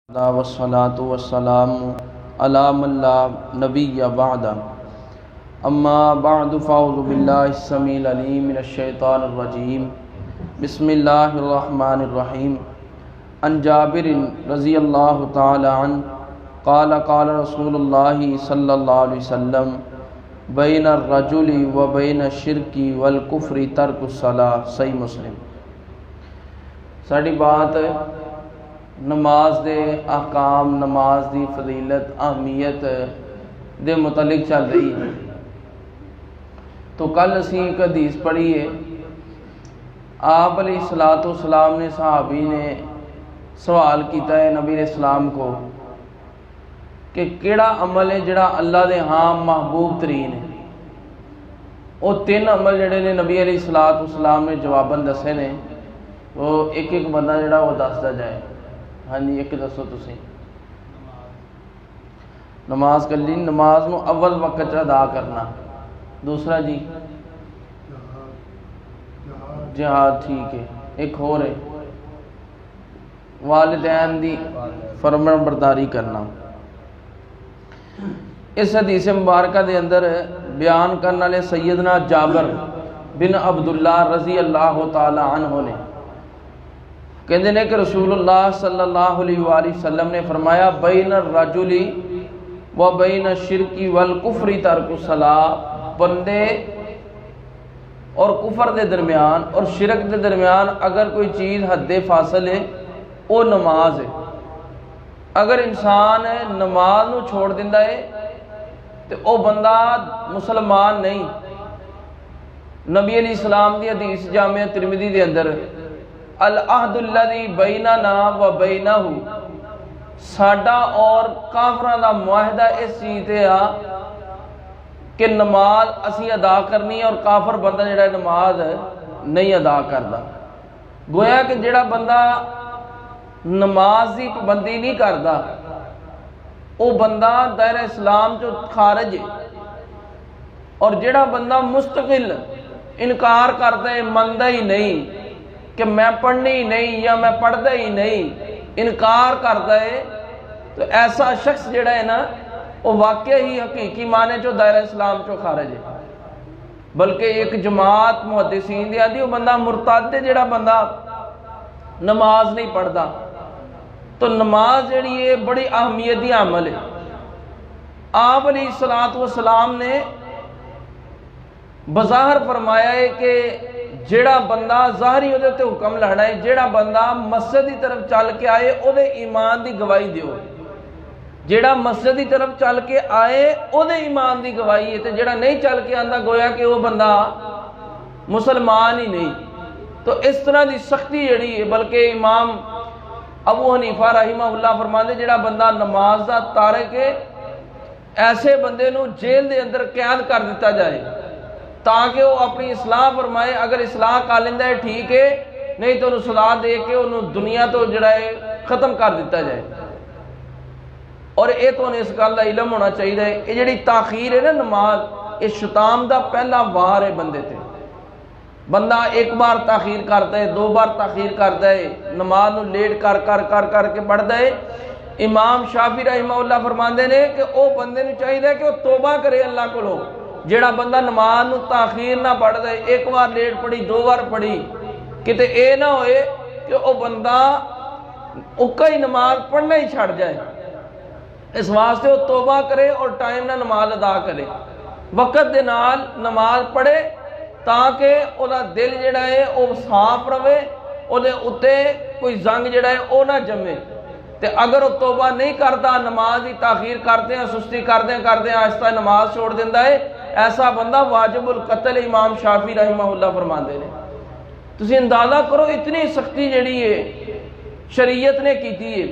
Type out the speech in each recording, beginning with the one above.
والصلاة والسلام على من لا نبي بعد اما بعد فاعوذ بالله السميع العليم من الشيطان الرجيم بسم الله الرحمن الرحيم عن جابر رضي الله تعالى عنه قال قال رسول الله صلى الله عليه وسلم بين الرجل وبين الشرك والكفر ترك الصلاة صحیح مسلم۔ ساری بات نماز دے احکام، نماز دی فضیلت، اہمیت دے متعلق چل رہی ہے۔ تو کل اسی ایک حدیث پڑھی ہے، آپ علیہ السلام نے صحابی نے سوال کیتا ہے نبی علیہ السلام کو کہ کیڑا عمل ہے جڑا اللہ دے ہاں محبوب ترین ہے۔ وہ تین عمل جڑے نے نبی علیہ السلام نے جواباً دسے نے، وہ ایک ایک بندہ جڑا وہ دستا جائے۔ ہاں جی، ایک دسو تسی۔ نماز کلی، نماز نو اول وقت ادا کرنا۔ دوسرا جی جہاد، ٹھیک ہے۔ ایک اور ہے والدین دی فرمان برداری کرنا۔ اس حدیث مبارکہ دے اندر بیان کرنے والے سیدنا جابر بن عبداللہ رضی اللہ تعالی عنہ نے کہتے ہیں کہ رسول اللہ صلی اللہ علیہ وآلہ وسلم نے فرمایا بین الرجل و بین الشرک والکفر ترک الصلاۃ، بندے اور کفر دے درمیان اور شرک دے درمیان اگر کوئی چیز حد فاصل ہے وہ نماز ہے۔ اگر انسان نماز نو چھوڑ دیندا ہے تو وہ بندہ مسلمان نہیں۔ نبی علیہ السلام دی حدیث جامع ترمذی دے اندر العہد الذی بیننا و بینہ، ساڈا اور کافراں دا معاہدہ اس چیز تے آ کہ نماز اسی ادا کرنی ہے اور کافر بندہ جڑا نماز نہیں ادا کردا۔ گویا کہ جڑا بندہ نماز دی پابندی نہیں کردا وہ بندہ دائرہ اسلام جو خارج ہے، اور جڑا بندہ مستقل انکار کرتا ہے، مندا ہی نہیں کہ میں پڑھنی ہی نہیں یا میں پڑھدا ہی نہیں، انکار کرتا ہے، تو ایسا شخص جڑا ہے نا وہ واقعی ہی حقیقی معنی جو دائرہ اسلام جو خارج ہے۔ بلکہ ایک جماعت محدثین دی آدھی وہ بندہ مرتد ہے جڑا بندہ نماز نہیں پڑھدا۔ تو نماز جڑی ہے بڑی اہمیت دی عمل ہے۔ آپ علیہ السلام نے بظاہر فرمایا ہے کہ جیڑا بندہ ظاہری او دے تے حکم لڑنا ہے، جیڑا بندہ مسجد کی طرف چل کے آئے او دے ایمان دی گواہی دیو۔ جیڑا مسجد کی طرف چل کے آئے او دے ایمان دی گواہی ہے، تے جیڑا نہیں چل کے آندا گویا کہ وہ بندہ مسلمان ہی نہیں۔ تو اس طرح دی سختی جڑی ہے، بلکہ امام ابو حنیفہ رحمہ اللہ فرماندے جیڑا بندہ نماز دا تارک ہے، ایسے بندے نو جیل دے اندر قید کر دیتا جائے تاکہ وہ اپنی اصلاح فرمائے۔ اگر اصلاح کر لیندا ہے ٹھیک ہے، نہیں تو انہوں سزا دے کے انہوں دنیا تو جڑا ہے ختم کر دیتا جائے۔ اور یہ تو انہیں اس گل کا علم ہونا چاہیے۔ یہ جڑی تاخیر ہے نا نماز، یہ شیطان دا پہلا وار ہے بندے تے۔ بندہ ایک بار تاخیر کرتا ہے، دو بار تاخیر کرتا ہے، نماز نو لیٹ کر کے پڑھتا ہے۔ امام شافعی رحمہ اللہ فرماندے نے کہ او بندے نو چاہیے کہ وہ توبہ کرے اللہ کو لو۔ جیڑا بندہ نماز نو تاخیر نہ پڑھ دے، ایک بار لیٹ پڑھی، دو بار پڑھی، کتے اے نہ ہوئے کہ وہ بندہ اکا ہی نماز پڑھنا ہی چھڑ جائے۔ اس واسطے وہ توبہ کرے اور ٹائم نہ نماز ادا کرے، وقت دے نال نماز پڑھے تاکہ او دا دل جڑا ہے وہ صاف رہے، او دے اتے کوئی زنگ جڑا ہے وہ نہ جمے۔ تے اگر وہ توبہ نہیں کرتا، نماز کی تاخیر کرتے ہیں، سستی کرتے ہیں آہستہ نماز چھوڑ دیتا ہے، ایسا بندہ واجب القتل امام شافعی رحمہ اللہ فرماندے نے۔ تسی اندازہ کرو اتنی سختی جڑی ہے شریعت نے کیتی ہے۔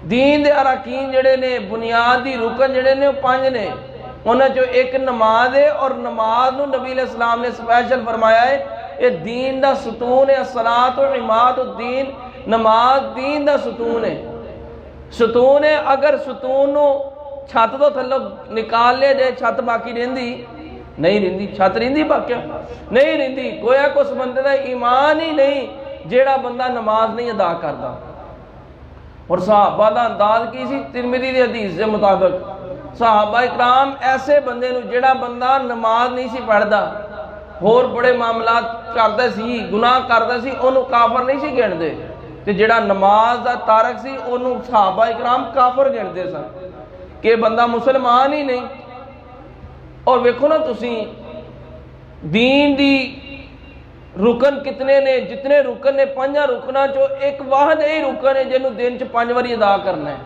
دین دے اراکین جڑے نے، بنیادی رکن جڑے نے وہ 5 نے، انہاں جو ایک نماز ہے، اور نماز نو نبی علیہ السلام نے سپیشل فرمایا ہے یہ دین دا ستون ہے۔ الصلاۃ عماد الدین، نماز دین دا ستون ہے۔ ستون ہے، اگر ستون نو چھت تو تھلو نکال لے جائے چھت باقی رہندی نہیں، رہندی چھت رہندی باقی نہیں رہندی۔ گویا کہ اس بندے دا ایمان ہی نہیں جیڑا بندہ نماز نہیں ادا کرتا۔ اور صحابہ دا انداز کی سی؟ ترمذی دی حدیث دے مطابق صحابہ اکرام ایسے بندے نو جڑا بندہ نماز نہیں سی پڑھدا اور بڑے معاملات کردا سی گناہ کردا سی انہوں کافر نہیں سی گندے تے جڑا نماز دا تارک سی انہوں صحابہ اکرام کافر گندے سن کہ بندہ مسلمان ہی نہیں۔ اور ویکھو نا تسی دین دی رکن کتنے نے؟ جتنے رکن نے 5 رکناں چو ایک واحد ہی رکن ہے جنہوں دن چ 5 واری ادا کرنا ہے۔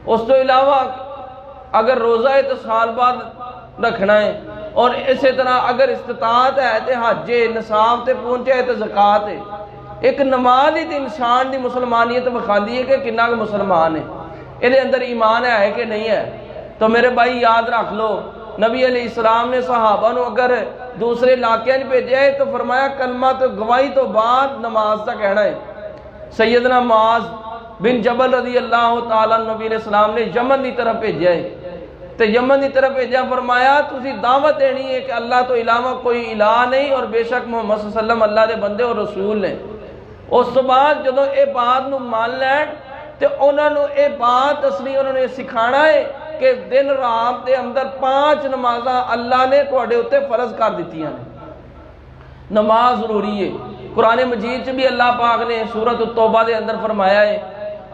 اس تو علاوہ اگر روزہ اتصال بعد رکھنا ہے اور اسی طرح اگر استطاعت ہے تے حج نصاب تے پہنچے ہے تے زکات ہے۔ ایک نماز ہی تے انسان دی مسلمانیت بخاندی ہے کہ کنہ مسلمان ہے، یہ اندر ایمان ہے کہ نہیں ہے۔ تو میرے بھائی یاد رکھ لو نبی علیہ السلام نے صحابہ نو اگر دوسرے علاقے میں بھیجا ہے تو فرمایا کلمہ تو گواہی تو بعد نماز کا کہنا ہے۔ سیدنا معاذ بن جبل رضی اللہ تعالیٰ نبی علیہ السلام نے یمن کی طرف بھیجا ہے تو یمن کی طرف بھیجا، فرمایا تسی دعوت دینی ہے کہ اللہ تو علاوہ کوئی الہ نہیں اور بے شک محمد صلی اللہ علیہ وسلم اللہ دے بندے اور رسول نے۔ اس تو بعد جدوں اے بات نو مان لین تے انہوں نے اے بات اصلی انہوں نے سکھانا ہے کہ دن رات دے اندر 5 نمازاں اللہ نے تواڈے اوتے فرض کر دتیاں نے۔ نماز ضروری ہے۔ قرآن مجید سے بھی اللہ پاک نے سورۃ التوبہ دے اندر فرمایا ہے،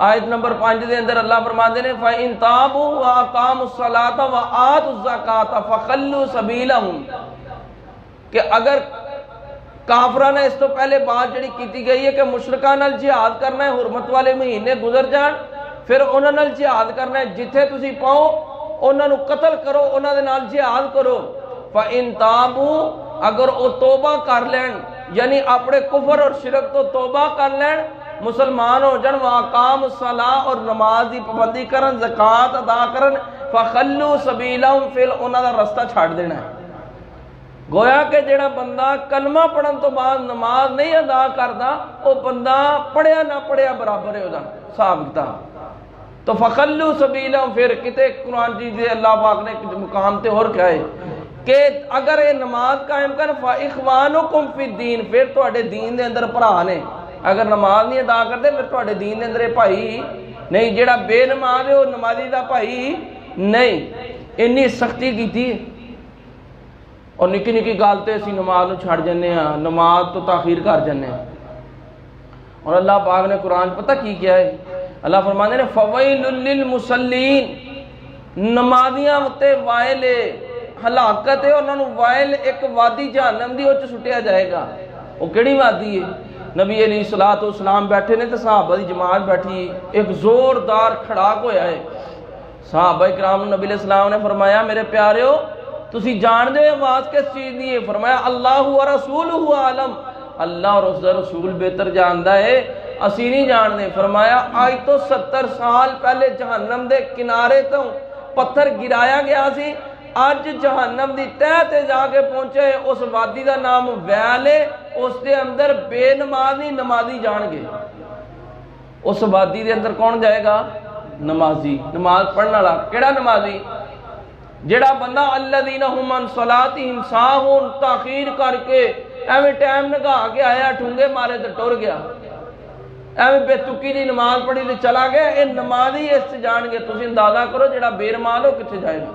آیت نمبر 5 دے اندر اللہ فرماتے ہیں فَإِن تَابُوا وَأَقَامُوا الصَّلَاةَ وَآتُوا الزَّكَاةَ فَخَلُّوا سَبِيلَهُمْ کہ اگر کافرہ نے اس تو پہلے بات جڑی کیتی گئی ہے کہ مشرکان نال جہاد کرنا ہے، حرمت والے مہینے گزر جان پھر انہاں نال جہاد کرنا ہے، جتھے تسی پاؤ انہاں نو قتل کرو، انہاں دے نال جہاد کرو۔ فَإِن تَابُوا اگر او توبہ کر لین یعنی اپنے کفر اور شرک تو توبہ کر لین، مسلمان ہو جن، وَأَقَامُوا الصَّلَاةَ اور نماز دی پابندی کرن، زکوٰۃ ادا کرن، فَخَلُّوا سَبِيلَهُمْ پھر انہاں دا رستہ چھاڑ دینا ہے۔ گویا کہ جڑا بندہ کلمہ پڑھن تو بعد نماز نہیں ادا کردا وہ بندہ پڑھیا نہ پڑھیا برابر ہے دا صاحب کتاب۔ تو فَخَلُّوا سَبِيلَهُمْ پھر کتے قرآن جی دے اللہ پاک نے مقام تے اور کہا ہے کہ اگر یہ نماز قائم کر فَإِخْوَانُكُمْ فِي الدِّينِ پھر تواڈے دین دے اندر بھرا نے۔ اگر نماز نہیں ادا کرتے پھر تواڈے دین دے اندر بھائی نہیں، جڑا بے نماز ہے وہ نمازی دا بھائی نہیں۔ انی سختی کیتی ہے اور نکی نکی گل تے اسی نماز چھڑ جانے ہاں، نماز تو تاخیر کر جانے ہاں۔ اور اللہ پاک نے قرآن پتہ کی کیا ہے؟ اللہ فرماتے ہیں فَوَيْلٌ لِّلْمُصَلِّينَ نمازیاں تے وائل ہلاکت ہے، انہوں نے وائل ایک وادی جہنم دی اوچ سٹیا جائے گا۔ وہ کیڑی وادی ہے؟ نبی علیہ السلام بیٹھے نے تو صحابہ دی جماعت بیٹھی، ایک زوردار کھڑاک ہویا ہے۔ صحابہ اکرام نبی علیہ السلام نے فرمایا میرے پیاریو تسی جان دے آواز کس چیز دی ہے؟ فرمایا اللہ و رسولہ عالم، اللہ اور اس دا رسول بہتر جاندہ ہے، اسی نہیں جان دے۔ فرمایا آج تو 70 سال پہلے جہنم دے کنارے تو پتھر گرایا گیا سی، آج جہنم دی تہہ تے جا کے پہنچے، اس وادی دا نام ویل ہے، اس دے اندر بے نمازی نمازی جان گے۔ اس وادی دے اندر کون جائے گا؟ نمازی، نماز پڑھنا والا۔ کیڑا نمازی؟ جڑا بندہ الذین ھم عن صلاتہم ساہون تاخیر کر کے ایویں ٹائم نگا کے آیا ٹھونگے مارے تے ٹر گیا، ایویں بے تکی دی نماز پڑھی تے چلا گیا، اے نمازی اس سے جان گے۔ تسی اندازہ کرو جڑا بے نماز ہو کتنے جائے گا؟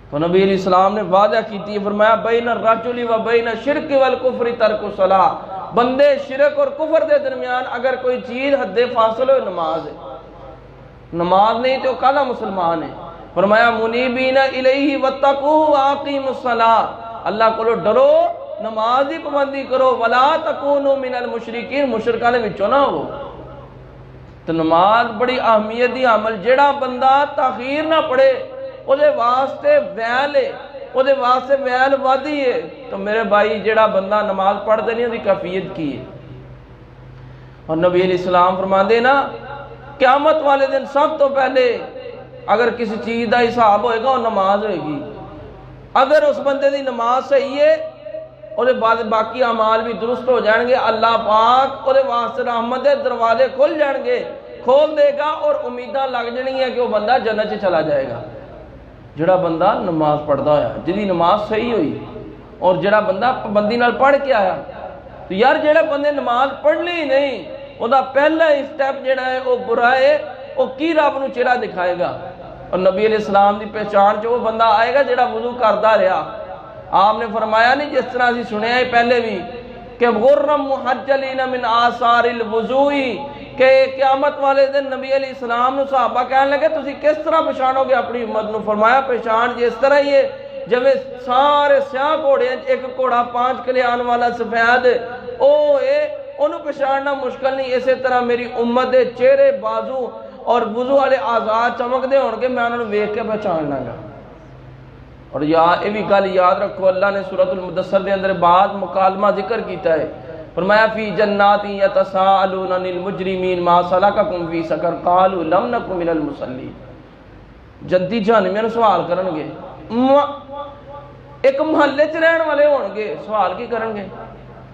تو نبی علیہ السلام نے وعدہ کیتی ہے، فرمایا بین الرجل و بین الشرک والکفر ترک الصلاۃ بندے شرک اور کفر دے درمیان اگر کوئی چیز حد فاصل ہو نماز ہے، نماز نہیں تو کالا مسلمان ہے۔ فرمایا منیبین الیہ واتقوہ واقیموا الصلاۃ اللہ کو ڈرو نماز دی پابندی کرو، ولا تکونوا من المشرکین مشرکاں دے وچوں نہ ہو۔ تو نماز بڑی اہمیت دی عمل، جڑا بندہ تاخیر نہ پڑھے او دے واسطے ویل ہے، او دے واسطے ویل وادی ہے۔ تو میرے بھائی جڑا بندہ نماز پڑھ دے نہیں دی کیفیت کی ہے؟ اور نبی علیہ السلام فرماندے نا قیامت والے دن سب تو پہلے اگر کسی چیز دا حساب ہوئے گا وہ نماز ہوئے گی۔ اگر اس بندے دی نماز صحیح ہے اور بعد باقی اعمال بھی درست ہو جائیں گے، اللہ پاک اور واسطے رحمت دے دروازے کھل جائیں گے، کھول دے گا اور امیداں لگ جانی ہے کہ وہ بندہ جنت سے چلا جائے گا۔ جڑا بندہ نماز پڑھدا ہویا جدی نماز صحیح ہوئی اور جڑا بندہ پابندی نال پڑھ کے آیا، تو یار جڑے بندے نماز پڑھنی نہیں وہ پہلا ہی سٹیپ جڑا ہے وہ برا ہے، وہ کی رب نو چہرہ دکھائے گا۔ اور نبی علیہ السلام دی پہچان وہ بندہ آئے گا جڑا وضو کرتا رہا۔ آپ نے فرمایا نہیں جس طرح اسی سنیا ہے پہلے بھی کہ غرم محجلین من آثار الوضوئی، کہ قیامت والے دن نبی علیہ السلام نے صحابہ کہنے لگے تسی کس طرح پہچانو گے اپنی امت نو؟ فرمایا پہچان جس طرح ہی ہے جب سارے سیاہ گھوڑے ایک گھوڑا 5 کلیان والا سفید انہوں پہچاننا مشکل نہیں، اسی طرح میری امت دے چہرے بازو اور وضو والے اعضاء چمک دے ہون کے میں انہوں نے ویکھ کے پہچاننا گا۔ اور یہ بھی گل یاد رکھو، اللہ نے سورۃ المدثر دے اندر بعد مکالمہ ذکر کیتا ہے، فرمایا فی جنات یتساءلون عن المجرمین ما سلککم فی سقر قالوا لم نک من المصلین۔ جنتی جہنمیاں سوال کرن گے، ایک محلے چ رہن والے ہون گے، سوال کی کرن گے؟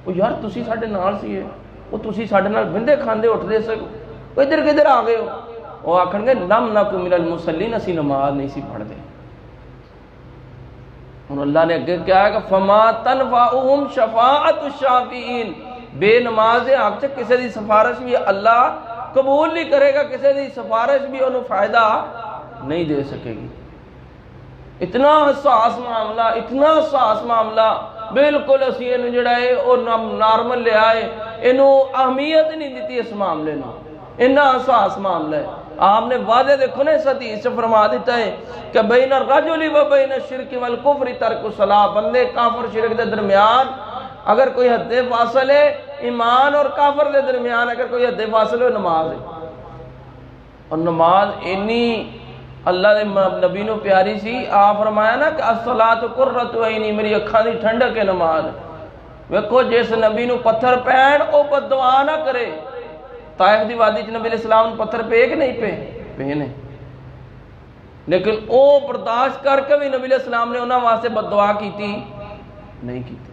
وہ یار تسی ساڈے نال سی، وہ تسی ساڈے نال بندے کھاندے اٹھدے سے، ادھر کدھر آ گئے ہو؟ وہ آکھن گے لم نک من المصلین، اسی نماز نہیں سی پڑھدے۔ اور اللہ نے اگے کیا ہے کہ فما تنفعهم شفاعت الشافعین، بے نماز حق سے کسی دی سفارش بھی اللہ قبول نہیں کرے گا، کسی دی سفارش بھی انہوں فائدہ نہیں دے سکے گی۔ اتنا حساس معاملہ، اتنا حساس معاملہ، بالکل اسی انہوں جڑا ہے وہ نارمل لے آئے، انہوں اہمیت نہیں دیتی اس معاملے نو، اتنا حساس معاملہ ہے۔ آپ نے واضح دیکھو نا اس حدیث سے فرما دیتا ہے کہ بین الرجل و بین الشرک والکفر ترک الصلاۃ، بندے کافر شرک دے درمیان اگر کوئی حد فاصل ہے، ایمان اور کافر دے درمیان اگر کوئی حد فاصل ہے، نماز ہے۔ اور نماز انی اللہ دے نبی نو پیاری سی، آپ فرمایا نا کہ الصلاۃ قرۃ عینی، میری اکھاں دی ٹھنڈک ہے نماز۔ ویکھو جس نبی نو پتھر پین او بد دعا نہ کرے، طائف دی وادی چ نبی علیہ السلام پتھر پے کہ نہیں پے نے، لیکن او برداشت کر کے بھی نبی علیہ السلام نے انہاں واسطے بد دعا کیتی نہیں کیتی۔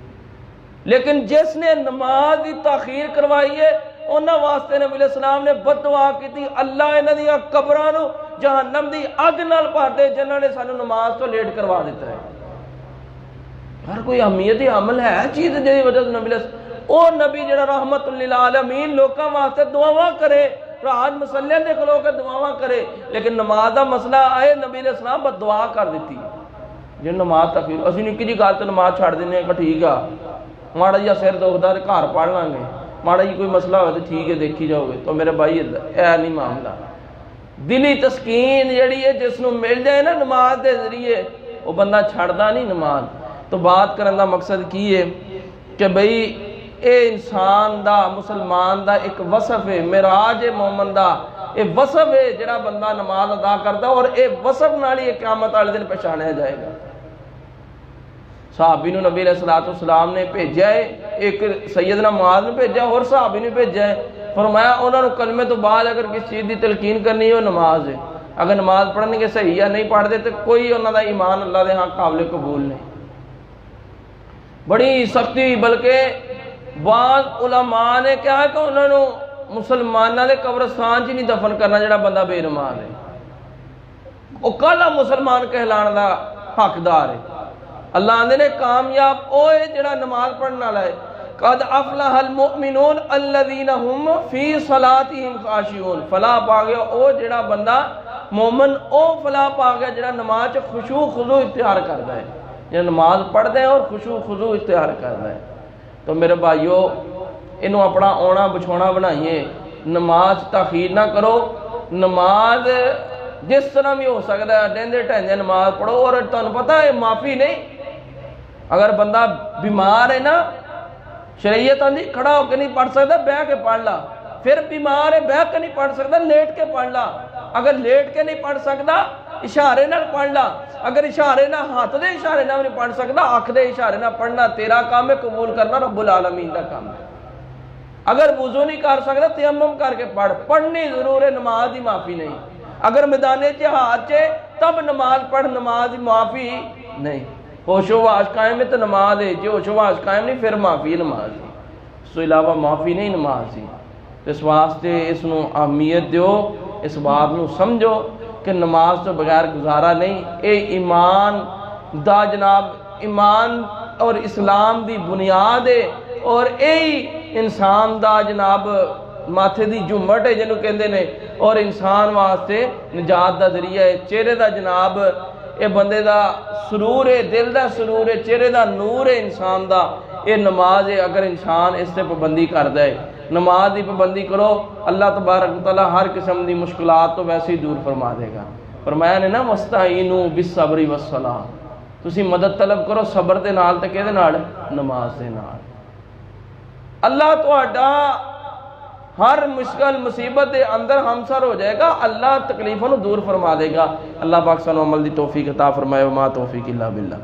لیکن جس نے نماز دی تاخیر کروائی ہے انہاں واسطے نبی علیہ السلام نے بد دعا کیتی، اللہ انہاں دی قبراں نو جہنم دی اگ نال بھر دے جنہاں نے سانو نماز تو لیٹ کروا دیتا ہے۔ ہر کوئی اہمیت عمل ہے چیز جی وجہ سے نبی علیہ او نبی جڑا رحمت للعالمین لوکاں واسطے دعاواں کرے، رات مسلے دے کھلو کے دعاواں کرے، لیکن نماز دا مسئلہ آئے نبی علیہ السلام بد دعا کر دیتی جی نماز تاخیر۔ اسی نکی جی گل تے نماز چھڑ دینے کہ ٹھیک آ، ماڑا جی سر دکھدا تے گھر پڑھ لیں گے، ماڑا جی کوئی مسئلہ ہوئے تو ٹھیک ہے دیکھی جاؤ گے۔ تو میرے بھائی اے نہیں معاملہ، دلی تسکین جڑی ہے جس نو مل جائے نا نماز دے ذریعے وہ بندہ چھڑدا نہیں نماز۔ تو بات کرن دا مقصد کی ہے کہ بھئی اے انسان دا مسلمان دا ایک وصف ہے، معراج مومن دا اے وصف ہے جڑا بندہ نماز ادا کرتا اور اے وصف نال ہی قیامت والے دن پہچانیا جائے گا۔ صحابی نو نبی علیہ السلام نے بھیجا ہے، ایک سیدنا معاذ نے بھیجا اور صحابی نے بھیجا ہے، فرمایا انہوں نے کلمے تو بعد اگر کسی چیز دی تلقین کرنی ہے وہ نماز ہے، اگر نماز پڑھنے کے صحیح یا نہیں پڑھ دے تو کوئی انہوں دا ایمان اللہ دے ہاں قابل قبول نہیں۔ بڑی سختی، بلکہ بعض علماء نے کہا ہے کہ انہوں نے مسلمانوں دے قبرستان چ نہیں دفن کرنا جڑا بندہ بے نماز ہے، وہ کالا مسلمان کہلان دا حقدار ہے۔ اللہ آندے نے کامیاب او ہے جڑا نماز پڑھنے والا ہے، قد افلح المؤمنون الذین هم فی صلاتهم خاشعون، فلاح پا گیا او جڑا بندہ مومن، او فلاح پا گیا جڑا نماز چ خشوع خضوع اختیار کرتا ہے، جڑا نماز پڑھتا ہے اور خشوع خضوع اختیار کرتا ہے۔ تو میرے بھائیو انہوں اپنا اونا بچھونا بنائیے، نماز تاخیر نہ کرو، نماز جس طرح بھی ہو سکتا ہے ڈیندے ٹہندے نماز پڑھو۔ اور تمہیں پتہ ہے معافی نہیں، اگر بندہ بیمار ہے نا شریعت آندھی کھڑا ہو کے نہیں پڑھ سکتا بہ کے پڑھ لا، پھر بیمار ہے بہ کے نہیں پڑھ سکتا لیٹ کے پڑھ لا، اگر لیٹ کے نہیں پڑھ سکتا اشارے نال پڑھ لا، اگر اشارے نہ ہاتھ دے اشارے نہ نہیں پڑھ سکتا آنکھ دے اشارے نہ پڑھنا تیرا کام ہے، قبول کرنا رب العالمین کا کام ہے۔ اگر وضو نہیں کر سکتا تیمم کر کے پڑھ، پڑھنی ضرور ہے، نماز دی معافی نہیں۔ اگر میدان جہاد چے تب نماز پڑھ، نماز دی معافی نہیں۔ ہوش و واش قائم ہے تو نماز ہے، جو ہوش و واش قائم نہیں پھر معافی ہے نماز دی، اس تو علاوہ معافی نہیں نماز دی۔ اس واسطے اس نو اہمیت دیو، اس بات نو سمجھو کہ نماز تو بغیر گزارا نہیں۔ اے ایمان دا جناب ایمان اور اسلام دی بنیاد ہے، اور اے انسان دا جناب ماتھے دی جھمٹ ہے جنہوں کہندے نے، اور انسان واسطے نجات دا ذریعہ ہے۔ چہرے دا جناب یہ بندے دا سرور ہے، دل دا سرور ہے، چہرے دا نور ہے انسان دا، یہ نماز ہے۔ اگر انسان اس سے پابندی کردا ہے، نماز دی پابندی کرو، اللہ تبارک و تعالیٰ ہر قسم دی مشکلات تو ویسے ہی دور فرما دے گا۔ فرمایا نے نا وَاسْتَعِینُوا بِالصَّبْرِ وَالصَّلَاةِ، تسی مدد طلب کرو صبر دے نال تے کہدے نال؟ نماز دے نال۔ اللہ تہاڈا ہر مشکل مصیبت دے اندر ہمسر ہو جائے گا، اللہ تکلیفوں دور فرما دے گا۔ اللہ پاک سانو عمل دی توفیق عطا فرمائے، وما توفیق الا باللہ۔